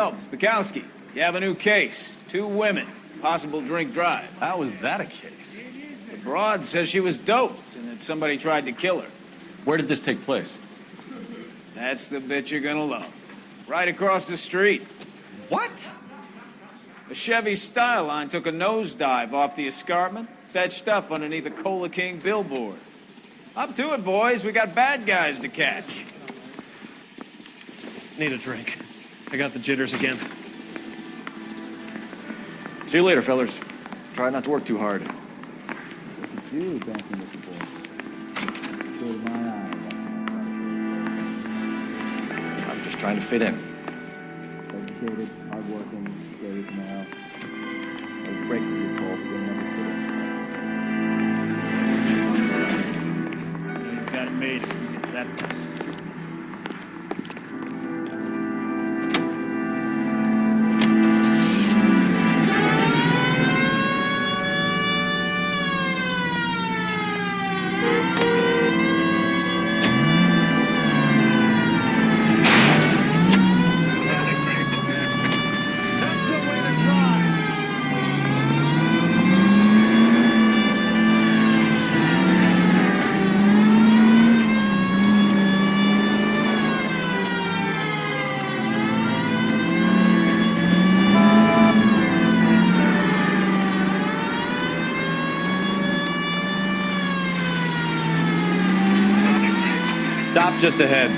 Phelps, Bukowski, you have a new case. 2 women, possible drink drive. How was that a case? The broad says she was doped and that somebody tried to kill her. Where did this take place? That's the bit you're gonna love. Right across the street. What? The Chevy Styline took a nosedive off the escarpment, fetched up underneath a Cola King billboard. Up to it, boys. We got bad guys to catch. Need a drink. I got the jitters again. See you later, fellas. Try not to work too hard. You dancing with the boys. Go to my eye. I'm just trying to fit in. Educated, hardworking, straight now. I'll break to you, Cole, but you'll never fit in. You've got it made if you get to that place. Stop just ahead.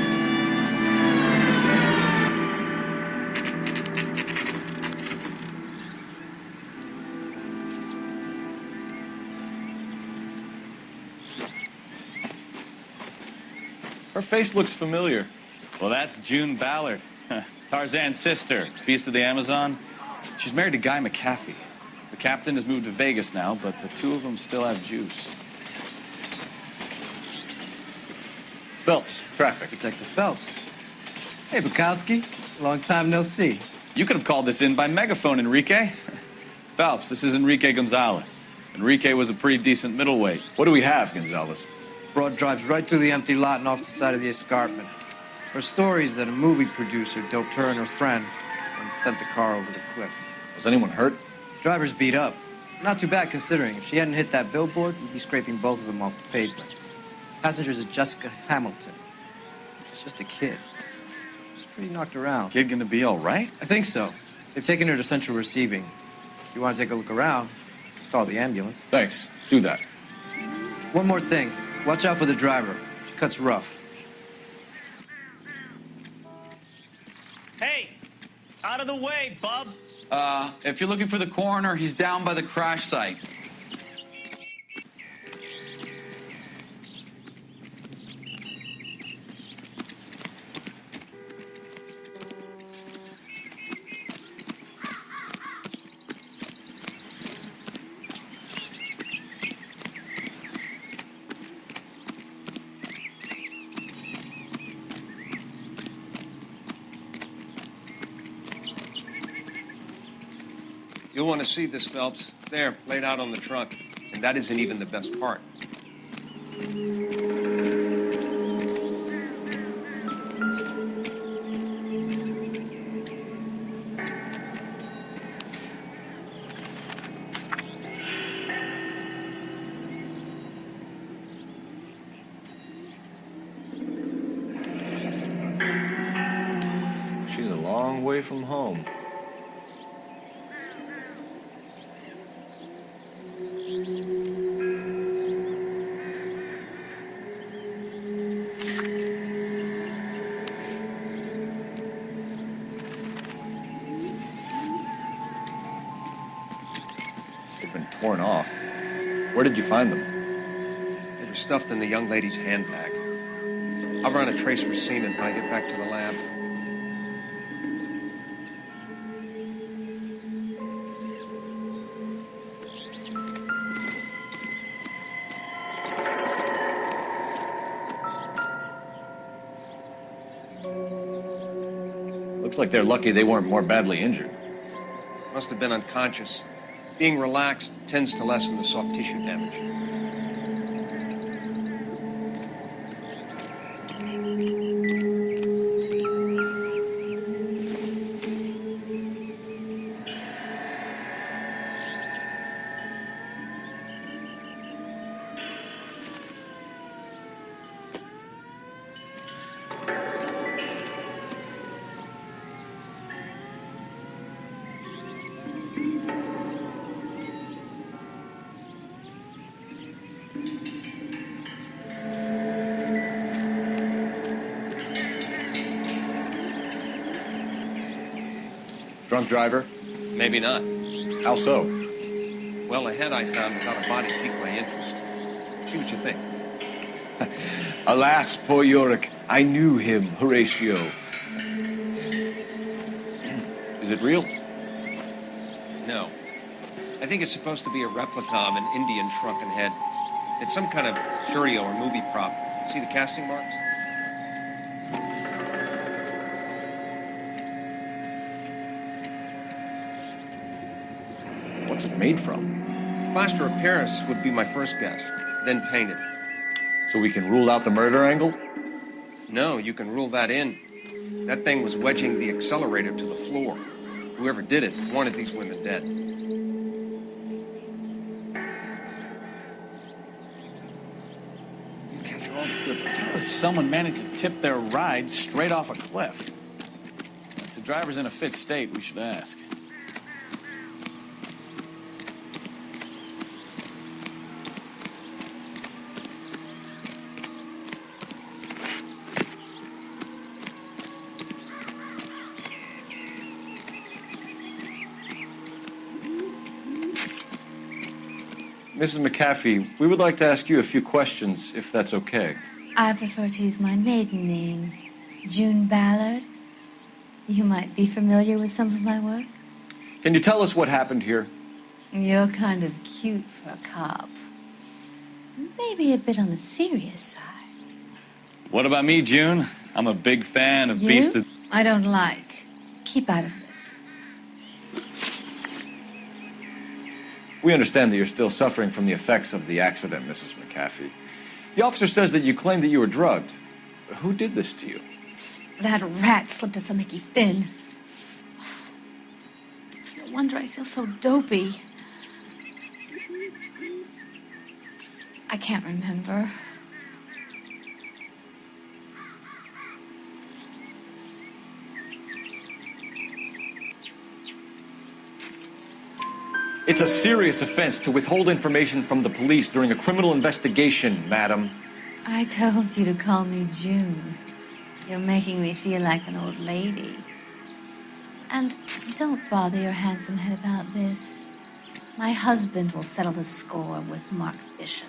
Her face looks familiar. Well, that's June Ballard, Tarzan's sister, beast of the Amazon. She's married to Guy McAfee. The captain has moved to Vegas now, but the 2 of them still have juice. Phelps, traffic. Detective Phelps. Hey, Bukowski. Long time no see. You could have called this in by megaphone, Enrique. Phelps, this is Enrique Gonzalez. Enrique was a pretty decent middleweight. What do we have, Gonzalez? Broad drives right through the empty lot and off the side of the escarpment. Her story is that a movie producer doped her and her friend and sent the car over the cliff. Was anyone hurt? Driver's beat up. Not too bad considering. If she hadn't hit that billboard, we'd be scraping both of them off the pavement. Passenger's is Jessica Hamilton. She's just a kid. She's pretty knocked around. Kid gonna be all right? I think so. They've taken her to central receiving. If you want to take a look around, stall the ambulance. Thanks. Do that. One more thing. Watch out for the driver. She cuts rough. Hey! Out of the way, bub! If you're looking for the coroner, he's down by the crash site. You'll want to see this, Phelps. There, laid out on the trunk. And that isn't even the best part. She's a long way from home. They've been torn off. Where did you find them? They were stuffed in the young lady's handbag. I'll run a trace for semen when I get back to the lab. Looks like they're lucky they weren't more badly injured. Must have been unconscious. Being relaxed tends to lessen the soft tissue damage. drunk driver? Maybe not. How so? Well, the head I found without a body piqued my interest. See what you think. Alas, poor Yorick. I knew him, Horatio. Is it real? No. I think it's supposed to be a replica of an Indian shrunken head. It's some kind of curio or movie prop. See the casting marks? What's it made from? Plaster of Paris would be my first guess, then painted. So we can rule out the murder angle? No, you can rule that in. That thing was wedging the accelerator to the floor. Whoever did it wanted these women dead. How does someone manage to tip their ride straight off a cliff? If the driver's in a fit state, we should ask. Mrs. McAfee, we would like to ask you a few questions, if that's okay. I prefer to use my maiden name, June Ballard. You might be familiar with some of my work. Can you tell us what happened here? You're kind of cute for a cop. Maybe a bit on the serious side. What about me, June? I'm a big fan of You? Beast of... I don't like. Keep out of this. We understand that you're still suffering from the effects of the accident, Mrs. McAfee. The officer says that you claimed that you were drugged. Who did this to you? That rat slipped us a Mickey Finn. It's no wonder I feel so dopey. I can't remember. It's a serious offense to withhold information from the police during a criminal investigation, madam. I told you to call me June. You're making me feel like an old lady. And don't bother your handsome head about this. My husband will settle the score with Mark Bishop.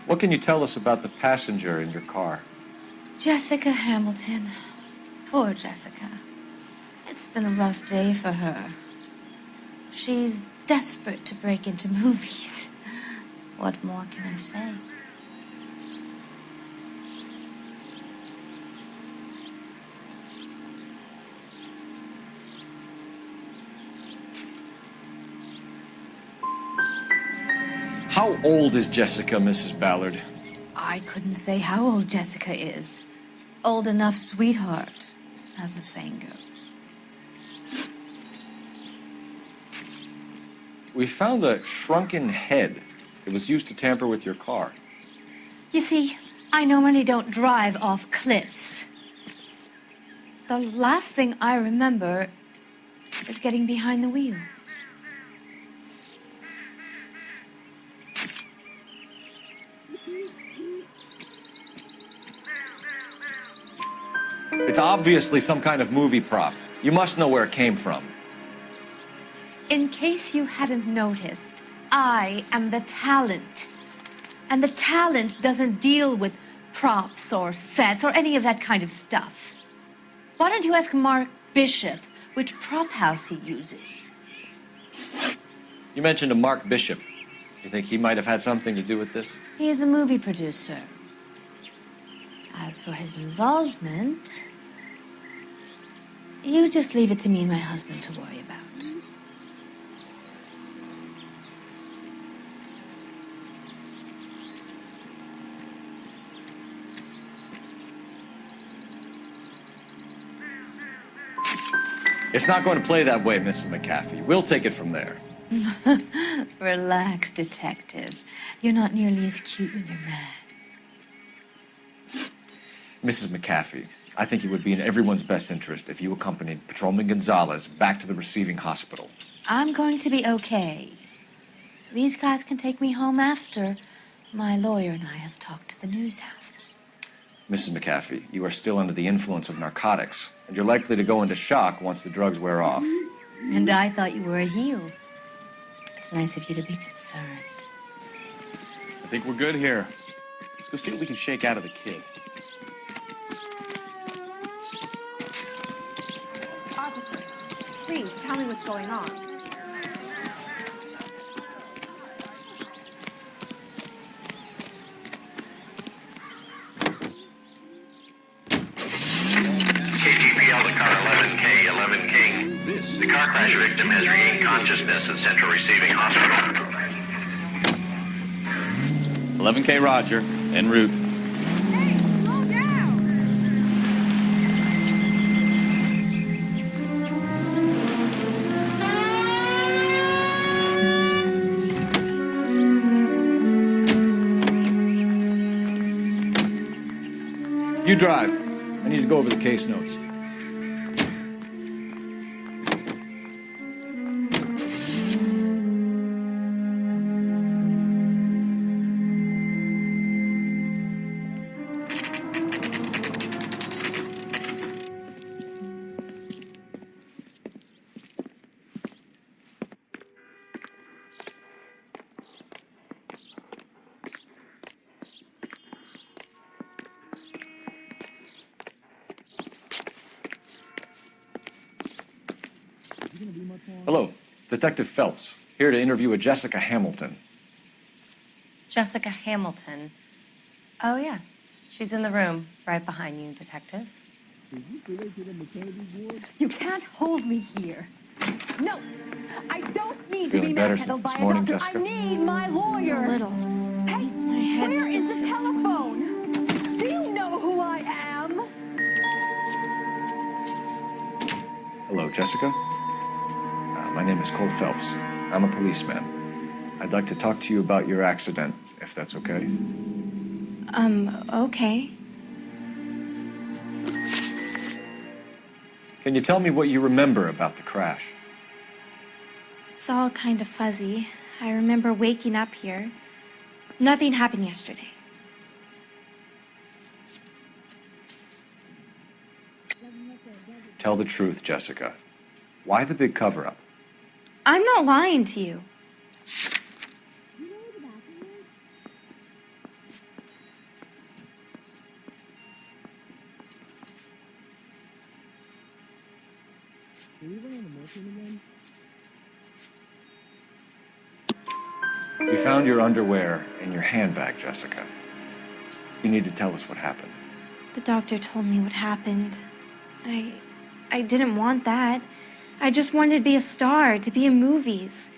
What can you tell us about the passenger in your car? Jessica Hamilton. Poor Jessica. It's been a rough day for her. She's desperate to break into movies. What more can I say? How old is Jessica, Mrs. Ballard? I couldn't say how old Jessica is. Old enough, sweetheart, as the saying goes. We found a shrunken head. It was used to tamper with your car. You see, I normally don't drive off cliffs. The last thing I remember is getting behind the wheel. It's obviously some kind of movie prop. You must know where it came from. In case you hadn't noticed, I am the talent. And the talent doesn't deal with props or sets or any of that kind of stuff. Why don't you ask Mark Bishop which prop house he uses? You mentioned a Mark Bishop. You think he might have had something to do with this? He is a movie producer. As for his involvement, you just leave it to me and my husband to worry about. It's not going to play that way, Mrs. McAfee. We'll take it from there. Relax, detective. You're not nearly as cute when you're mad. Mrs. McAfee, I think it would be in everyone's best interest if you accompanied Patrolman Gonzalez back to the receiving hospital. I'm going to be okay. These guys can take me home after my lawyer and I have talked to the news house. Mrs. McAfee, you are still under the influence of narcotics. and you're likely to go into shock once the drugs wear off. And I thought you were a heel. It's nice of you to be concerned. I think we're good here. Let's go see what we can shake out of the kid. Officer, please tell me what's going on. KTPL to car 11K, 11 King. The car crash victim has regained consciousness at Central Receiving Hospital. 11K Roger, en route. Hey, slow down! You drive. I need to go over the case notes. Hello, Detective Phelps, here to interview a Jessica Hamilton. Jessica Hamilton. Oh, yes. She's in the room right behind you, Detective. You can't hold me here. No, I don't need Feeling to be better manhandled since this by morning, a doctor. Jessica? I need my lawyer. A little. Hey, My head where still is the feels telephone? Do you know who I am? Hello, Jessica. My name is Cole Phelps. I'm a policeman. I'd like to talk to you about your accident, if that's okay. Okay. Can you tell me what you remember about the crash? It's all kind of fuzzy. I remember waking up here. Nothing happened yesterday. Tell the truth, Jessica. Why the big cover-up? I'm not lying to you. We found your underwear in your handbag, Jessica. You need to tell us what happened. The doctor told me what happened. I didn't want that. I just wanted to be a star, to be in movies.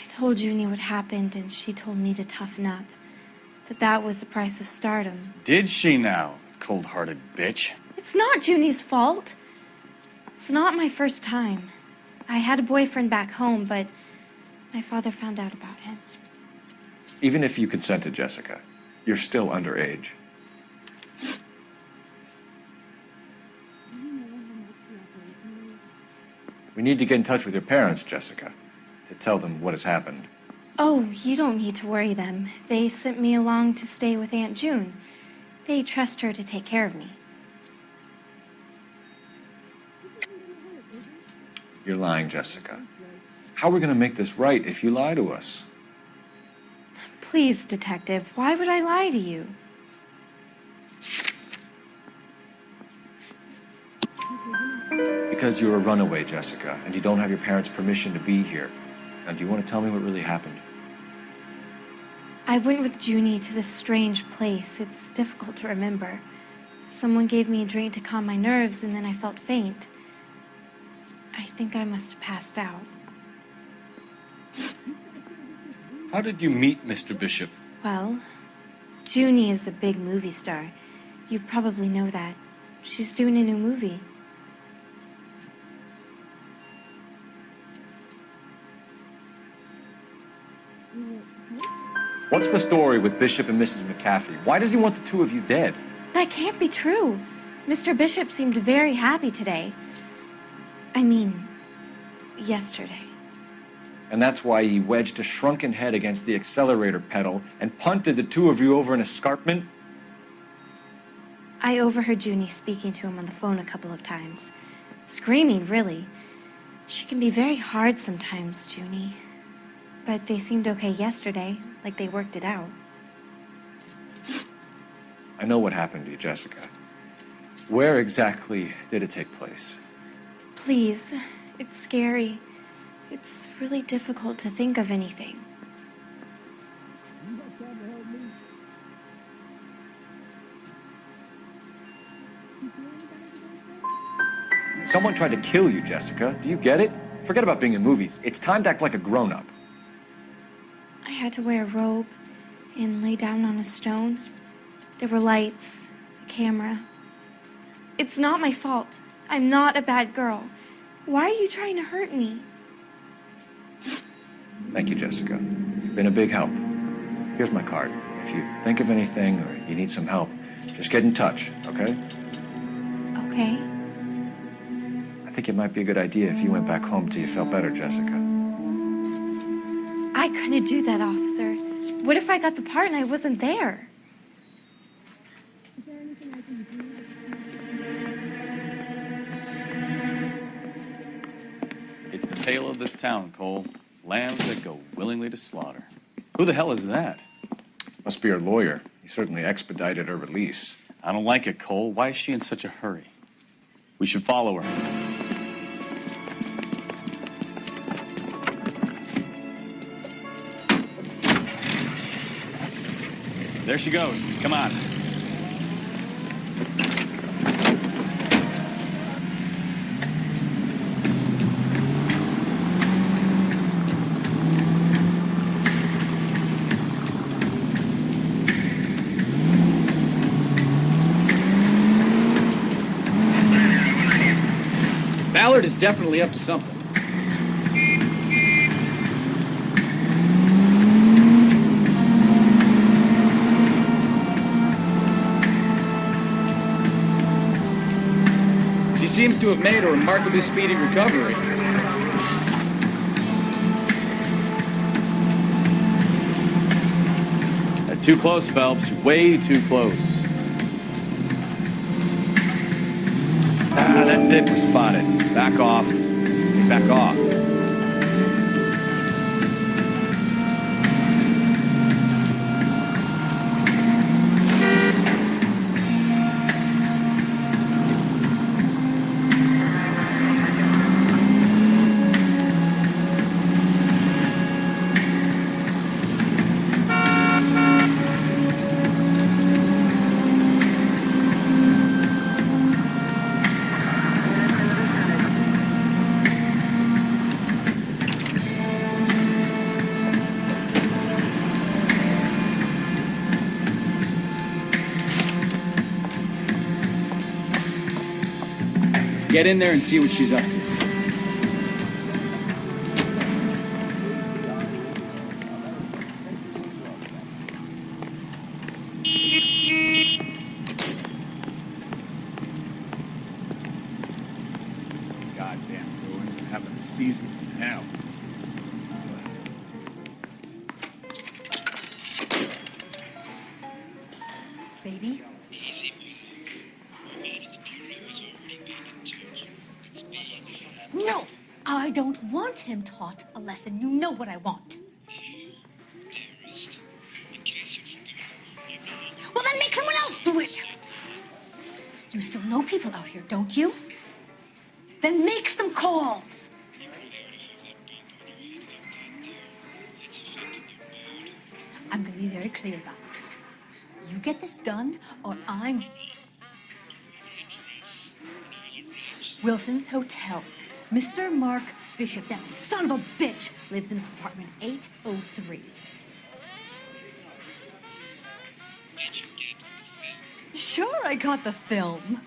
I told Junie what happened, and she told me to toughen up. That was the price of stardom. Did she now, cold-hearted bitch? It's not Junie's fault. It's not my first time. I had a boyfriend back home, but my father found out about him. Even if you consented, Jessica, you're still underage. We need to get in touch with your parents, Jessica, to tell them what has happened. Oh, you don't need to worry them. They sent me along to stay with Aunt June. They trust her to take care of me. You're lying, Jessica. How are we going to make this right if you lie to us? Please, Detective, why would I lie to you? Because you're a runaway, Jessica, and you don't have your parents' permission to be here. Now, do you want to tell me what really happened? I went with Junie to this strange place. It's difficult to remember. Someone gave me a drink to calm my nerves, and then I felt faint. I think I must have passed out. How did you meet Mr. Bishop? Well, Junie is a big movie star. You probably know that. She's doing a new movie. What's the story with Bishop and Mrs. McAfee? Why does he want the two of you dead? That can't be true. Mr. Bishop seemed very happy today. I mean, yesterday. And that's why he wedged a shrunken head against the accelerator pedal and punted the two of you over an escarpment? I overheard Junie speaking to him on the phone a couple of times. Screaming, really. She can be very hard sometimes, Junie. But they seemed okay yesterday, like they worked it out. I know what happened to you, Jessica. Where exactly did it take place? Please, it's scary. It's really difficult to think of anything. Someone tried to kill you, Jessica. Do you get it? Forget about being in movies. It's time to act like a grown-up. I had to wear a robe and lay down on a stone. There were lights, a camera. It's not my fault. I'm not a bad girl. Why are you trying to hurt me? Thank you, Jessica. You've been a big help. Here's my card. If you think of anything or you need some help, just get in touch, okay? Okay. I think it might be a good idea if you went back home till you felt better, Jessica. I couldn't do that, officer. What if I got the part and I wasn't there? It's the tale of this town, Cole. Lambs that go willingly to slaughter. Who the hell is that? Must be her lawyer. He certainly expedited her release. I don't like it, Cole. Why is she in such a hurry? We should follow her. There she goes. Come on. Ballard is definitely up to something. She seems to have made a remarkably speedy recovery. Too close, Phelps. Way too close. Ah, that's it. We're spotted. Back off. Back off. Get in there and see what she's up to. Goddamn ruin. Having a season in hell. Baby? No! I don't want him taught a lesson. You know what I want. Well, then make someone else do it! You still know people out here, don't you? Then make some calls! I'm gonna be very clear about this. You get this done, or I'm... Wilson's Hotel. Mr. Mark Bishop, that son of a bitch, lives in apartment 803. Sure, I got the film.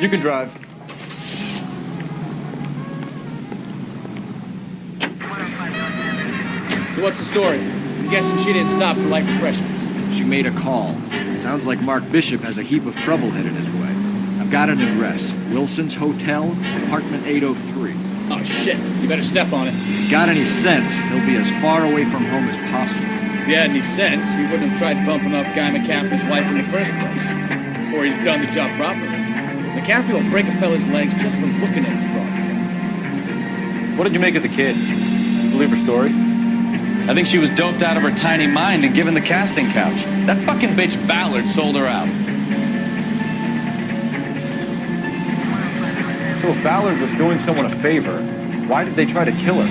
You can drive. So what's the story? I'm guessing she didn't stop for light refreshments. She made a call. Sounds like Mark Bishop has a heap of trouble headed his way. I've got an address. Wilson's Hotel, apartment 803. Oh, shit. You better step on it. If he's got any sense, he'll be as far away from home as possible. If he had any sense, he wouldn't have tried bumping off Guy McAfee's wife in the first place. Or he'd done the job properly. McAfee will break a fella's legs just for looking at his broad. What did you make of the kid? Believe her story? I think she was doped out of her tiny mind and given the casting couch. That fucking bitch Ballard sold her out. So if Ballard was doing someone a favor, why did they try to kill her?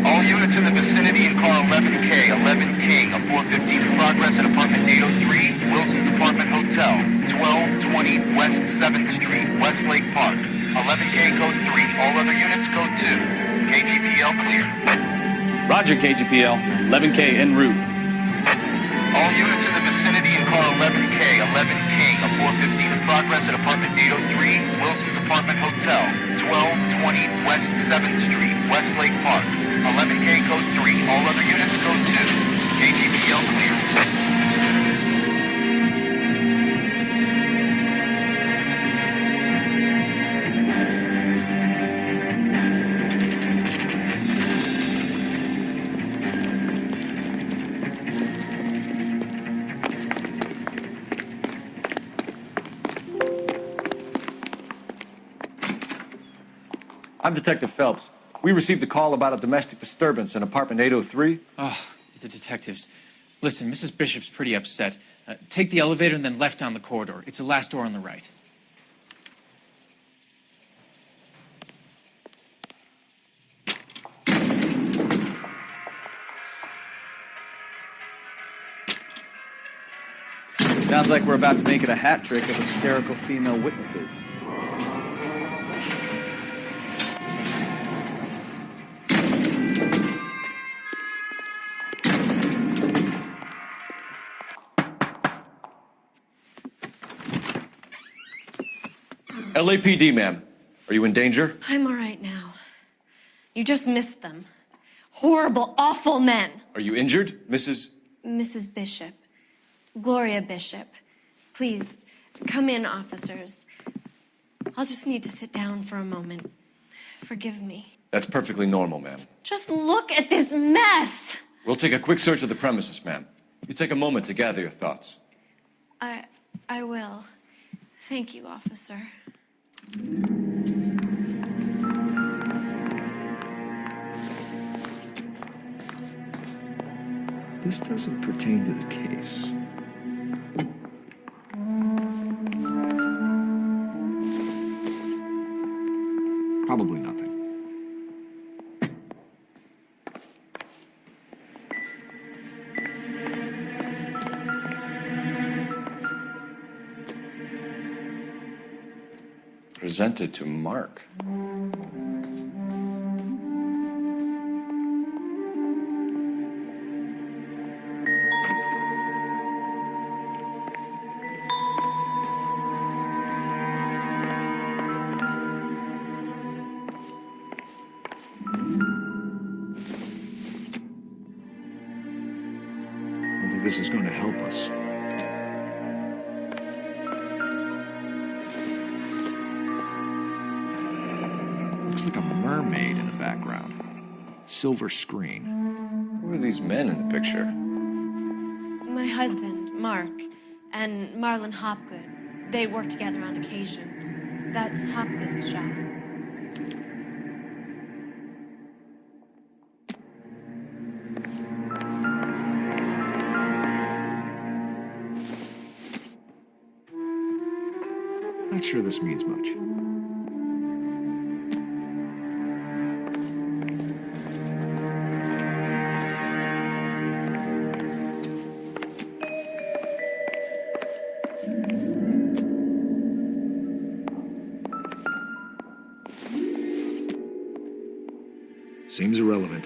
All units in the vicinity in car 11K, 11 King, a 415 in progress at apartment 803, Wilson's Apartment Hotel, 1220 West 7th Street, Westlake Park. 11K code 3, all other units code 2. KGPL clear. Roger, KGPL. 11K en route. All units in the vicinity in car 11K, 11 King, a 415 in progress at apartment 803, Wilson's Apartment Hotel, 1220 West 7th Street, Westlake Park. 11K code 3, all other units code 2. KGPL clear. I'm Detective Phelps. We received a call about a domestic disturbance in apartment 803. Oh, the detectives. Listen, Mrs. Bishop's pretty upset. Take the elevator and then left down the corridor. It's the last door on the right. Sounds like we're about to make it a hat trick of hysterical female witnesses. LAPD, ma'am. Are you in danger? I'm all right now. You just missed them. Horrible, awful men. Are you injured, Mrs.? Mrs. Bishop. Gloria Bishop. Please, come in, officers. I'll just need to sit down for a moment. Forgive me. That's perfectly normal, ma'am. Just look at this mess! We'll take a quick search of the premises, ma'am. You take a moment to gather your thoughts. I will. Thank you, officer. This doesn't pertain to the case. Probably nothing. Presented to Mark. I don't think this is going to help us. Looks like a mermaid in the background. Silver screen. Who are these men in the picture? My husband, Mark, and Marlon Hopgood. They work together on occasion. That's Hopgood's shop. Not sure this means much. Seems irrelevant.